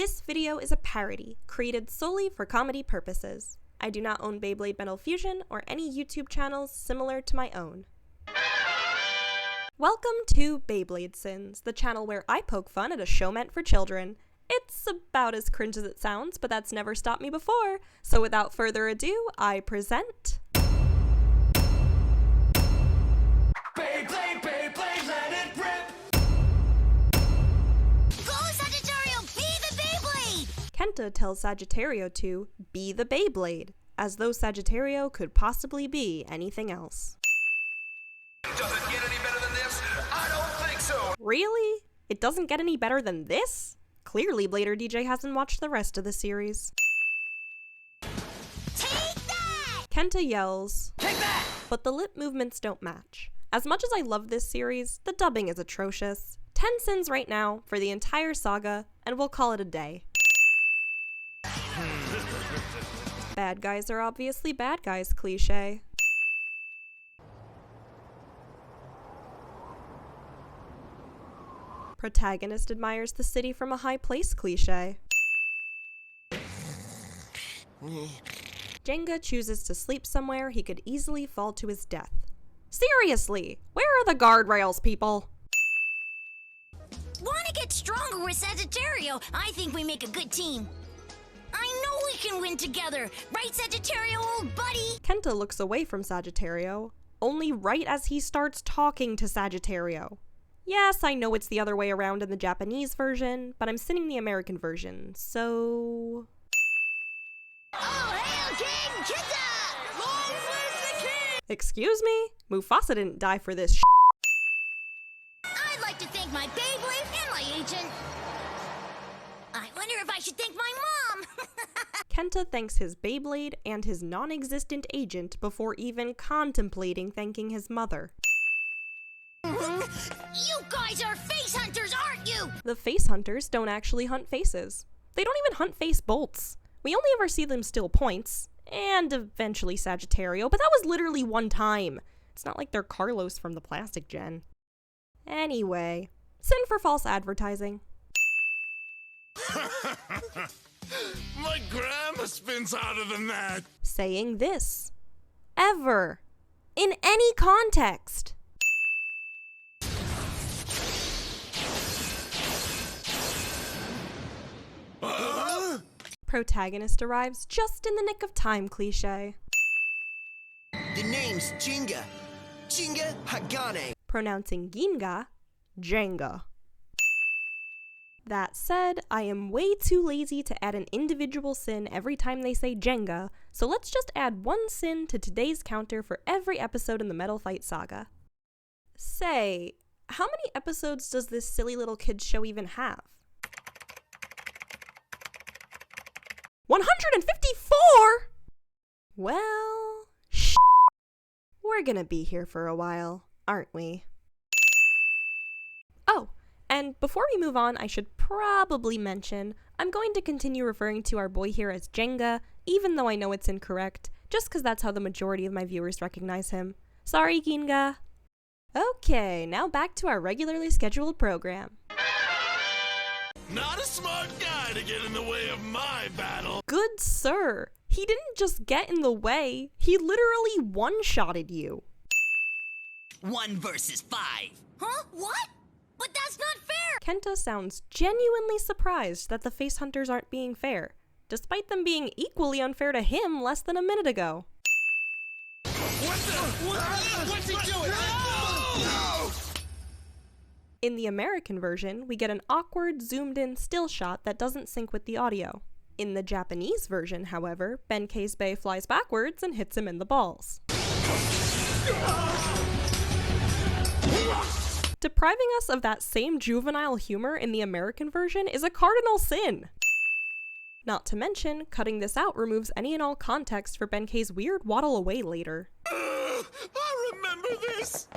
This video is a parody, created solely for comedy purposes. I do not own Beyblade Metal Fusion or any YouTube channels similar to my own. Welcome to Beyblade Sins, the channel where I poke fun at a show meant for children. It's about as cringe as it sounds, but that's never stopped me before. So without further ado, I present... Beyblade, Beyblade, let it rip! Go, Sagittario, be the Beyblade! Kenta tells Sagittario to be the Beyblade, as though Sagittario could possibly be anything else. Does it get any better than this? I don't think so! Really? It doesn't get any better than this? Clearly Blader DJ hasn't watched the rest of the series. Take that! Kenta yells, Take that! but the lip movements don't match. As much as I love this series, the dubbing is atrocious. 10 sins right now for the entire saga, and we'll call it a day. Bad guys are obviously bad guys cliché. Protagonist admires the city from a high place cliché. Jenga chooses to sleep somewhere he could easily fall to his death. Seriously, where are the guardrails, people? Wanna get stronger with Sagittario? I think we make a good team. I know we can win together, right, Sagittario, old buddy? Kenta looks away from Sagittario, only right as he starts talking to Sagittario. Yes, I know it's the other way around in the Japanese version, but I'm singing the American version, so... All hail King Kenta! Long live the king! Excuse me? Mufasa didn't die for this I'd like to thank my Beyblade and my agent. I wonder if I should thank my mom. Kenta thanks his Beyblade and his non-existent agent before even contemplating thanking his mother. You guys are face hunters, aren't you? The face hunters don't actually hunt faces. They don't even hunt face bolts. We only ever see them steal points, and eventually Sagittario, but that was literally one time. It's not like they're Carlos from the Plastic Gen. Anyway, sin for false advertising. My grandma spins hotter than that. Saying this. Ever. In any context. Protagonist arrives just in the nick of time cliché. The name's Jinga. Jinga Hagane. Pronouncing Ginga, Jenga. That said, I am way too lazy to add an individual sin every time they say Jenga, so let's just add one sin to today's counter for every episode in the Metal Fight Saga. Say, how many episodes does this silly little kids show even have? 154?! Well, we're gonna be here for a while, aren't we? Oh, and before we move on, I should probably mention, I'm going to continue referring to our boy here as Jenga, even though I know it's incorrect, just because that's how the majority of my viewers recognize him. Sorry, Ginga. Okay, now back to our regularly scheduled program. Not a smart guy to get in the way of my battle. Good sir, he didn't just get in the way, he literally one-shotted you. 1 versus 5. Huh? What? But that's not fair! Kenta sounds genuinely surprised that the face hunters aren't being fair, despite them being equally unfair to him less than a minute ago. What's he doing? No! In the American version, we get an awkward, zoomed-in still shot that doesn't sync with the audio. In the Japanese version, however, Benkei's Bay flies backwards and hits him in the balls. Depriving us of that same juvenile humor in the American version is a cardinal sin. Not to mention, cutting this out removes any and all context for Benkei's weird waddle away later. I remember this.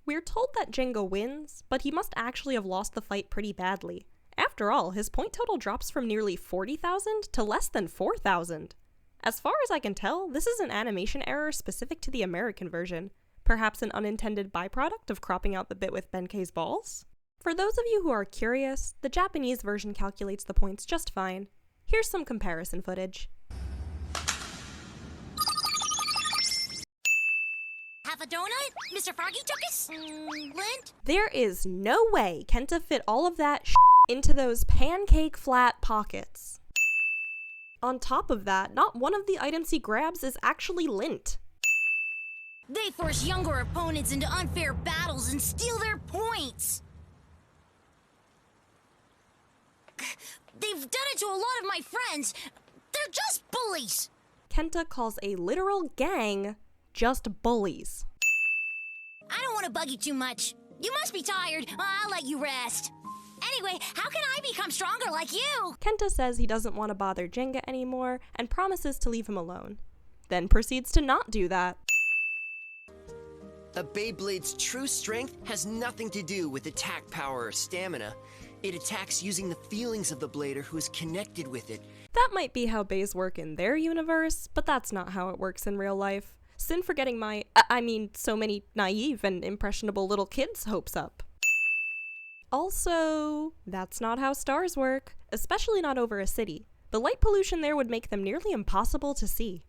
We're told that Jenga wins, but he must actually have lost the fight pretty badly. After all, his point total drops from nearly 40,000 to less than 4,000. As far as I can tell, this is an animation error specific to the American version. Perhaps an unintended byproduct of cropping out the bit with Benkei's balls? For those of you who are curious, the Japanese version calculates the points just fine. Here's some comparison footage. Have a donut? Mr. Froggy took us? Lint? There is no way Kenta fit all of that into those pancake flat pockets. On top of that, not one of the items he grabs is actually lint. They force younger opponents into unfair battles and steal their points. They've done it to a lot of my friends. They're just bullies. Kenta calls a literal gang just bullies. I don't want to bug you too much. You must be tired. I'll let you rest. Anyway, how can I become stronger like you? Kenta says he doesn't want to bother Jenga anymore and promises to leave him alone. Then proceeds to not do that. A Beyblade's true strength has nothing to do with attack power or stamina. It attacks using the feelings of the blader who is connected with it. That might be how bays work in their universe, but that's not how it works in real life. Sin for getting so many naive and impressionable little kids' hopes up. Also, that's not how stars work, especially not over a city. The light pollution there would make them nearly impossible to see.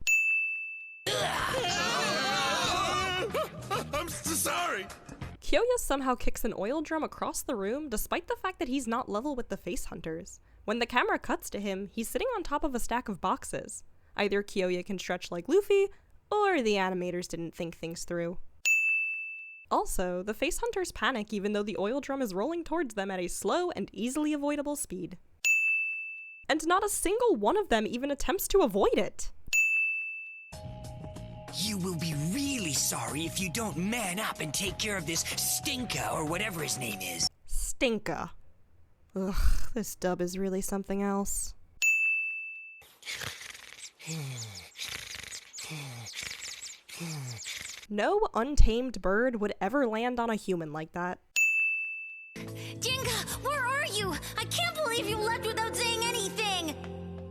I'm so sorry. Kyoya somehow kicks an oil drum across the room despite the fact that he's not level with the face hunters. When the camera cuts to him, he's sitting on top of a stack of boxes. Either Kyoya can stretch like Luffy, or the animators didn't think things through. Also, the face hunters panic even though the oil drum is rolling towards them at a slow and easily avoidable speed. And not a single one of them even attempts to avoid it. You will be really sorry if you don't man up and take care of this Stinka or whatever his name is. Stinka. Ugh, this dub is really something else. No untamed bird would ever land on a human like that. Jenga, where are you? I can't believe you left without saying anything.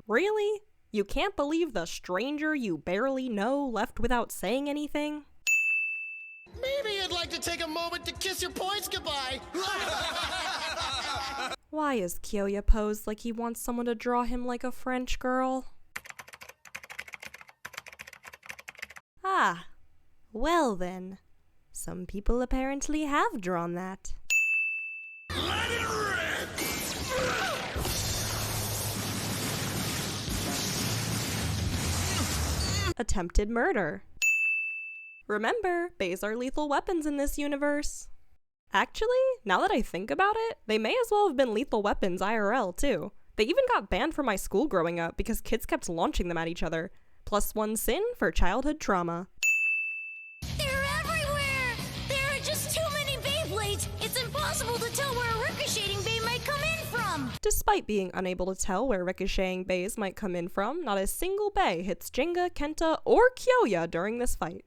Really? You can't believe the stranger you barely know left without saying anything? Maybe I'd like to take a moment to kiss your points goodbye. Why is Kyoya posed like he wants someone to draw him like a French girl? Ah, well then. Some people apparently have drawn that. Let it rip! Attempted murder. Remember, bays are lethal weapons in this universe. Actually, now that I think about it, they may as well have been lethal weapons IRL too. They even got banned from my school growing up because kids kept launching them at each other. +1 sin for childhood trauma. They're everywhere! There are just too many Beyblades! It's impossible to tell where a ricocheting bay might come in from! Despite being unable to tell where ricocheting bays might come in from, not a single bay hits Jenga, Kenta, or Kyoya during this fight.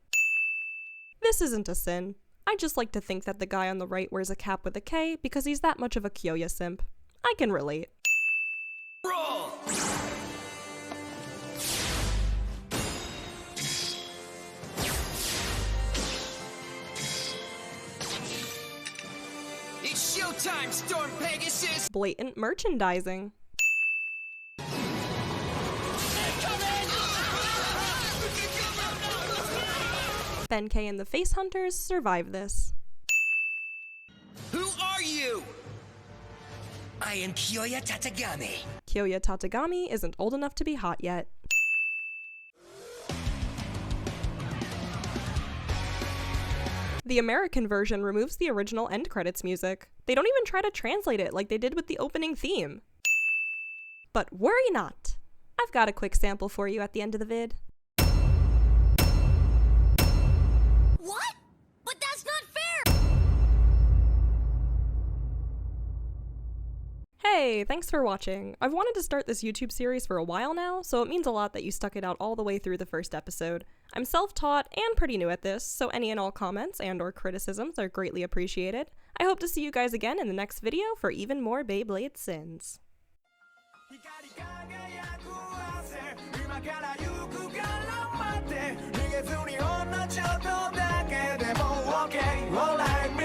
This isn't a sin. I just like to think that the guy on the right wears a cap with a K because he's that much of a Kyoya simp. I can relate. Roll! It's showtime, Storm Pegasus! Blatant merchandising. Benkei and the Face Hunters survive this. Who are you? I am Kyoya Tatagami. Kyoya Tatagami isn't old enough to be hot yet. The American version removes the original end credits music. They don't even try to translate it like they did with the opening theme. But worry not. I've got a quick sample for you at the end of the vid. What? But that's not fair! Hey, thanks for watching. I've wanted to start this YouTube series for a while now, so it means a lot that you stuck it out all the way through the first episode. I'm self-taught and pretty new at this, so any and all comments and/or criticisms are greatly appreciated. I hope to see you guys again in the next video for even more Beyblade Sins. Okay, well, like